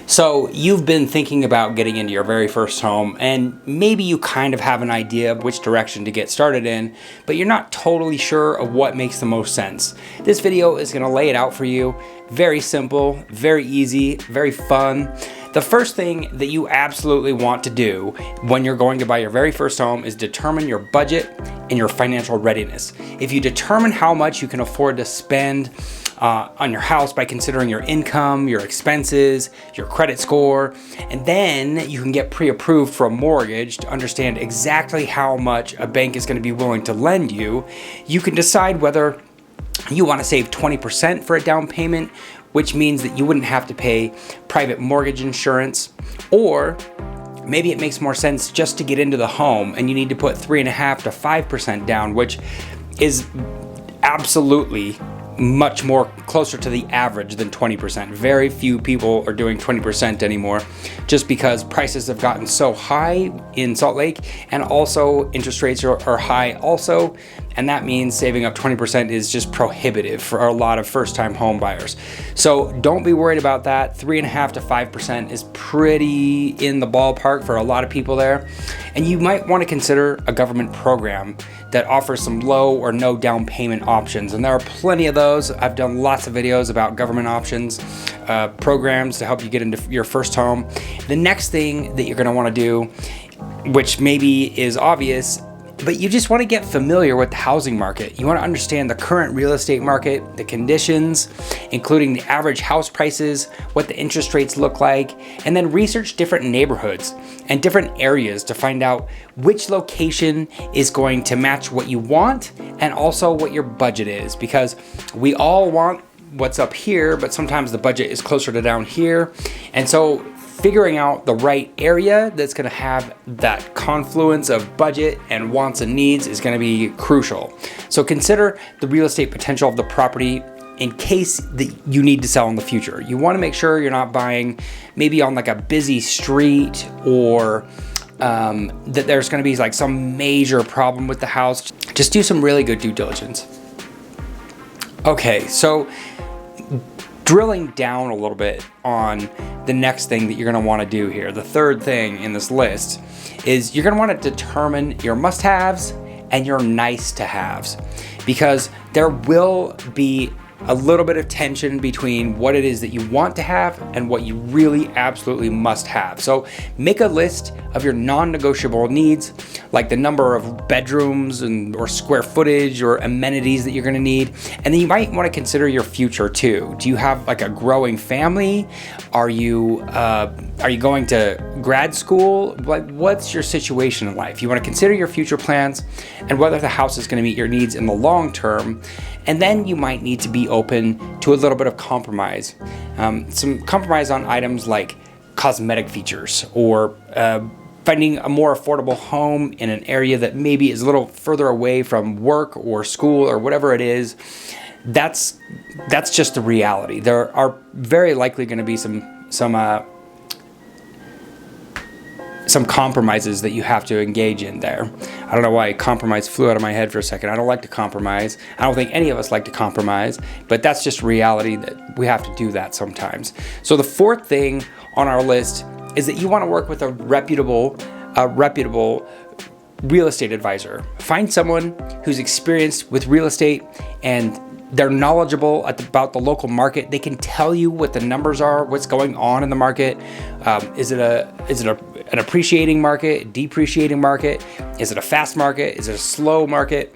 So you've been thinking about getting into your very first home, and maybe you kind of have an idea of which direction to get started in, but you're not totally sure of what makes the most sense. This video is going to lay it out for you. Very simple, very easy, very fun. The first thing that you absolutely want to do when you're going to buy your very first home is determine your budget and your financial readiness. If you determine how much you can afford to spend on your house by considering your income, your expenses, your credit score, and then you can get pre-approved for a mortgage to understand exactly how much a bank is going to be willing to lend you, you can decide whether you want to save 20% for a down payment, which means that you wouldn't have to pay private mortgage insurance, or maybe it makes more sense just to get into the home and you need to put 3.5% to 5% down, which is absolutely much more closer to the average than 20%. Very few people are doing 20% anymore just because prices have gotten so high in Salt Lake, and also interest rates are high also, and that means saving up 20% is just prohibitive for a lot of first-time home buyers. So don't be worried about that. 3.5% to 5% is pretty in the ballpark for a lot of people there. And you might want to consider a government program that offers some low or no down payment options. And there are plenty of those. I've done lots of videos about government options, programs to help you get into your first home. The next thing that you're going to want to do, which maybe is obvious, but you just want to get familiar with the housing market. You want to understand the current real estate market, the conditions, including the average house prices, what the interest rates look like, and then research different neighborhoods and different areas to find out which location is going to match what you want and also what your budget is, because we all want what's up here, but sometimes the budget is closer to down here. And so figuring out the right area that's going to have that confluence of budget and wants and needs is going to be crucial. So consider the real estate potential of the property in case that you need to sell in the future. You want to make sure you're not buying maybe on like a busy street, or that there's going to be like some major problem with the house. Just do some really good due diligence. Okay, so drilling down a little bit on the next thing that you're going to want to do here, the third thing in this list is you're going to want to determine your must-haves and your nice-to-haves, because there will be a little bit of tension between what it is that you want to have and what you really absolutely must have. So make a list of your non-negotiable needs, like the number of bedrooms or square footage or amenities that you're going to need. And then you might want to consider your future too. Do you have like a growing family? Are you going to grad school? What's your situation in life? You want to consider your future plans and whether the house is going to meet your needs in the long term. And then you might need to be open to a little bit of compromise. Some compromise on items like cosmetic features, or finding a more affordable home in an area that maybe is a little further away from work or school or whatever it is. That's just the reality. There are very likely going to be some compromises that you have to engage in there. I don't know why compromise flew out of my head for a second. I don't like to compromise. I don't think any of us like to compromise, but that's just reality that we have to do that sometimes. So the fourth thing on our list is that you want to work with a reputable real estate advisor. Find someone who's experienced with real estate and they're knowledgeable about the local market. They can tell you what the numbers are, what's going on in the market. Is it an appreciating market, depreciating market? Is it a fast market? Is it a slow market?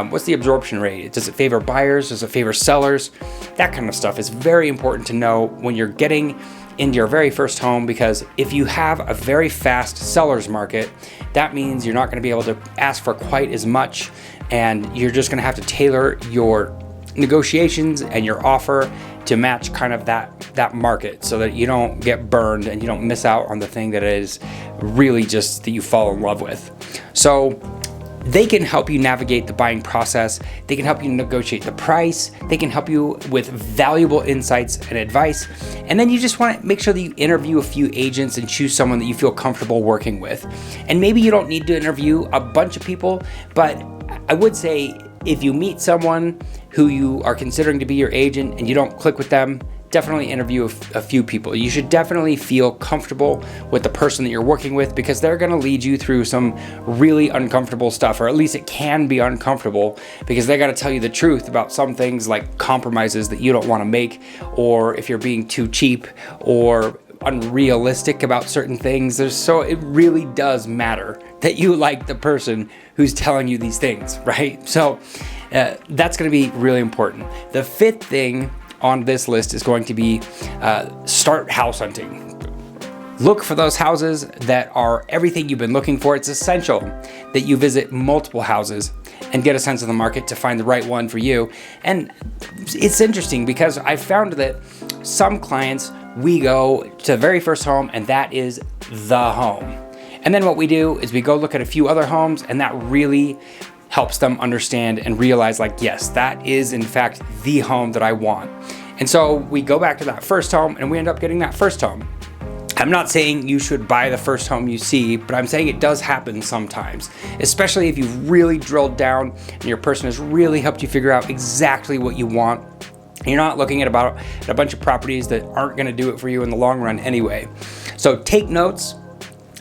What's the absorption rate? Does it favor buyers? Does it favor sellers? That kind of stuff is very important to know when you're getting into your very first home, because if you have a very fast seller's market, that means you're not going to be able to ask for quite as much, and you're just going to have to tailor your negotiations and your offer to match kind of that market, so that you don't get burned and you don't miss out on the thing that is really just that you fall in love with. So they can help you navigate the buying process. They can help you negotiate the price. They can help you with valuable insights and advice. And then you just want to make sure that you interview a few agents and choose someone that you feel comfortable working with. And maybe you don't need to interview a bunch of people, but I would say if you meet someone who you are considering to be your agent and you don't click with them, definitely interview a few people. You should definitely feel comfortable with the person that you're working with, because they're going to lead you through some really uncomfortable stuff, or at least it can be uncomfortable, because they got to tell you the truth about some things, like compromises that you don't want to make, or if you're being too cheap or unrealistic about certain things. So it really does matter that you like the person who's telling you these things, right? So that's going to be really important. The fifth thing on this list is going to be start house hunting. Look for those houses that are everything you've been looking for. It's essential that you visit multiple houses and get a sense of the market to find the right one for you. And it's interesting because I found that some clients, we go to the very first home and that is the home. And then what we do is we go look at a few other homes, and that really helps them understand and realize, like, yes, that is in fact the home that I want. And so we go back to that first home and we end up getting that first home. I'm not saying you should buy the first home you see, but I'm saying it does happen sometimes, especially if you've really drilled down and your person has really helped you figure out exactly what you want. You're not looking at a bunch of properties that aren't going to do it for you in the long run anyway. So take notes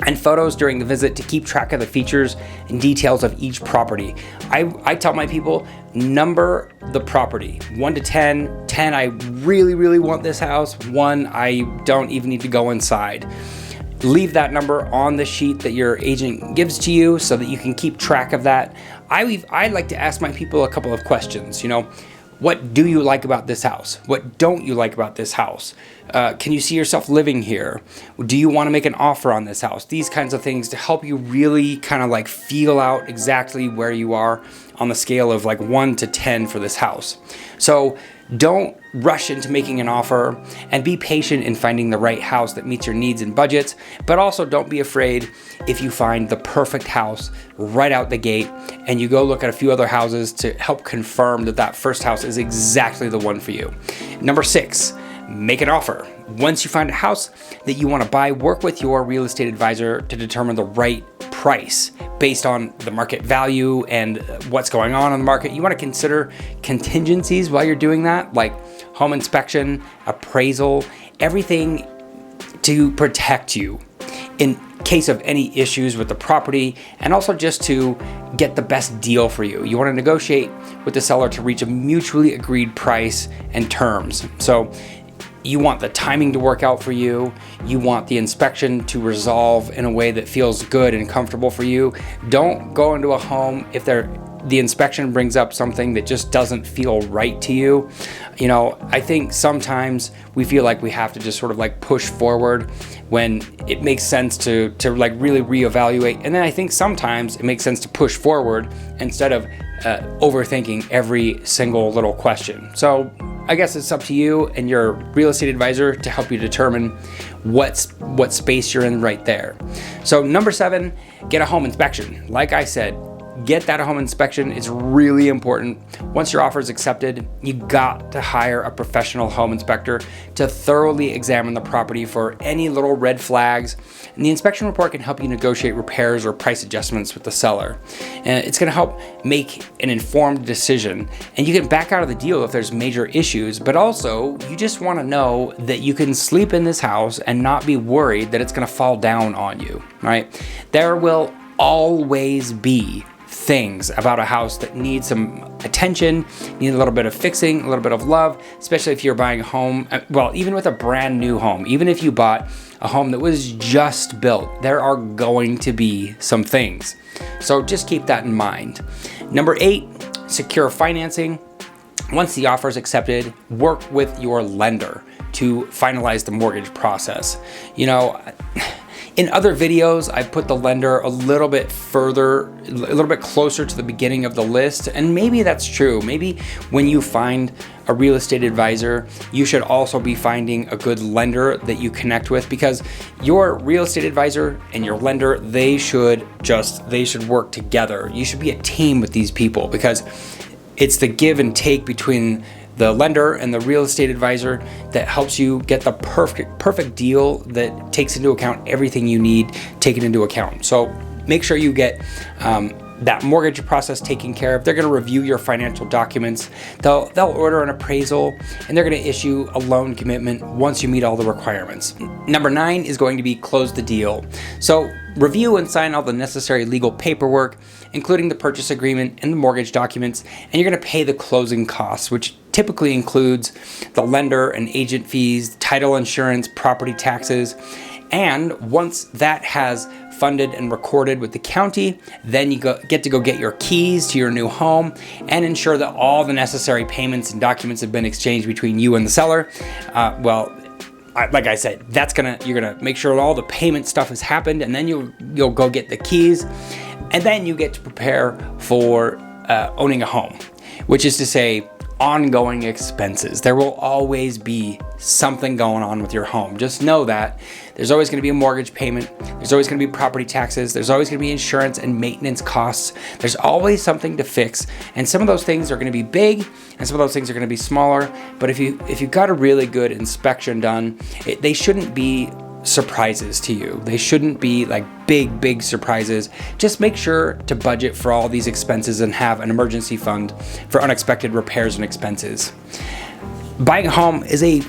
and photos during the visit to keep track of the features and details of each property. I tell my people, number the property 1 to 10. 10, I really, really want this house. 1, I don't even need to go inside. Leave that number on the sheet that your agent gives to you so that you can keep track of that. I like to ask my people a couple of questions. What do you like about this house? What don't you like about this house? Can you see yourself living here? Do you want to make an offer on this house? These kinds of things to help you really kind of like feel out exactly where you are on the scale of like 1 to 10 for this house. So don't rush into making an offer, and be patient in finding the right house that meets your needs and budgets, but also don't be afraid if you find the perfect house right out the gate and you go look at a few other houses to help confirm that that first house is exactly the one for you. Number 6, make an offer. Once you find a house that you want to buy, work with your real estate advisor to determine the right price based on the market value and what's going on in the market. You want to consider contingencies while you're doing that, like home inspection, appraisal, everything to protect you in case of any issues with the property, and also just to get the best deal for you. You want to negotiate with the seller to reach a mutually agreed price and terms. So you want the timing to work out for you. You want the inspection to resolve in a way that feels good and comfortable for you. Don't go into a home if the inspection brings up something that just doesn't feel right to you. I think sometimes we feel like we have to just sort of like push forward when it makes sense to like really reevaluate. And then I think sometimes it makes sense to push forward instead of overthinking every single little question. So I guess it's up to you and your real estate advisor to help you determine what space you're in right there. So number 7, get a home inspection. Like I said, get that home inspection. It's really important. Once your offer is accepted, you got to hire a professional home inspector to thoroughly examine the property for any little red flags. And the inspection report can help you negotiate repairs or price adjustments with the seller. And it's going to help make an informed decision. And you can back out of the deal if there's major issues, but also you just want to know that you can sleep in this house and not be worried that it's going to fall down on you, right? There will always be things about a house that need some attention, need a little bit of fixing, a little bit of love, especially if you're buying a home. Well, even with a brand new home, even if you bought a home that was just built, there are going to be some things. So just keep that in mind. Number 8, secure financing. Once the offer is accepted, work with your lender to finalize the mortgage process. In other videos, I put the lender a little bit closer to the beginning of the list, and maybe that's true. Maybe when you find a real estate advisor, you should also be finding a good lender that you connect with, because your real estate advisor and your lender, they should work together. You should be a team with these people, because it's the give and take between the lender and the real estate advisor that helps you get the perfect deal that takes into account everything you need taken into account. So make sure you get that mortgage process taken care of. They're going to review your financial documents. They'll order an appraisal, and they're going to issue a loan commitment once you meet all the requirements. Number 9 is going to be close the deal. So review and sign all the necessary legal paperwork, including the purchase agreement and the mortgage documents, and you're going to pay the closing costs, which typically includes the lender and agent fees, title insurance, property taxes. And once that has funded and recorded with the county, then you get to go get your keys to your new home and ensure that all the necessary payments and documents have been exchanged between you and the seller. Like I said, you're gonna make sure all the payment stuff has happened, and then you'll go get the keys, and then you get to prepare for owning a home, which is to say, ongoing expenses. There will always be something going on with your home. Just know that there's always going to be a mortgage payment. There's always going to be property taxes. There's always going to be insurance and maintenance costs. There's always something to fix. And some of those things are going to be big and some of those things are going to be smaller. But if you got a really good inspection done, they shouldn't be surprises to you. They shouldn't be like big surprises. Just make sure to budget for all these expenses and have an emergency fund for unexpected repairs and expenses. Buying a home is a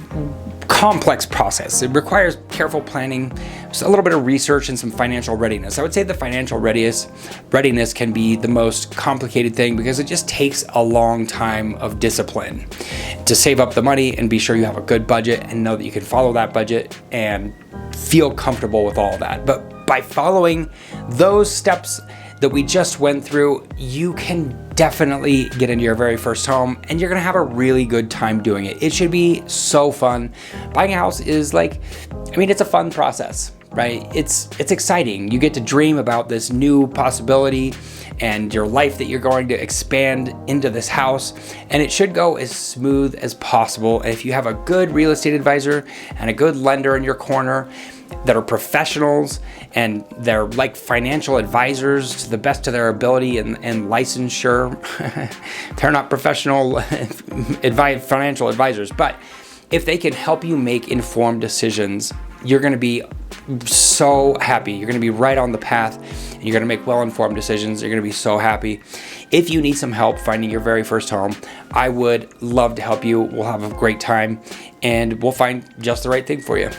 complex process. It requires careful planning, just a little bit of research, and some financial readiness. I would say the financial readiness can be the most complicated thing because it just takes a long time of discipline to save up the money and be sure you have a good budget and know that you can follow that budget and feel comfortable with all of that. But by following those steps that we just went through, you can definitely get into your very first home, and you're gonna have a really good time doing it. It should be so fun. Buying a house is it's a fun process, right? It's exciting. You get to dream about this new possibility and your life that you're going to expand into this house, and it should go as smooth as possible. And if you have a good real estate advisor and a good lender in your corner that are professionals and they're like financial advisors to the best of their ability and licensure, they're not professional financial advisors, but if they can help you make informed decisions, you're going to be so happy. You're going to be right on the path, and you're going to make well-informed decisions. You're going to be so happy. If you need some help finding your very first home, I would love to help you. We'll have a great time, and we'll find just the right thing for you.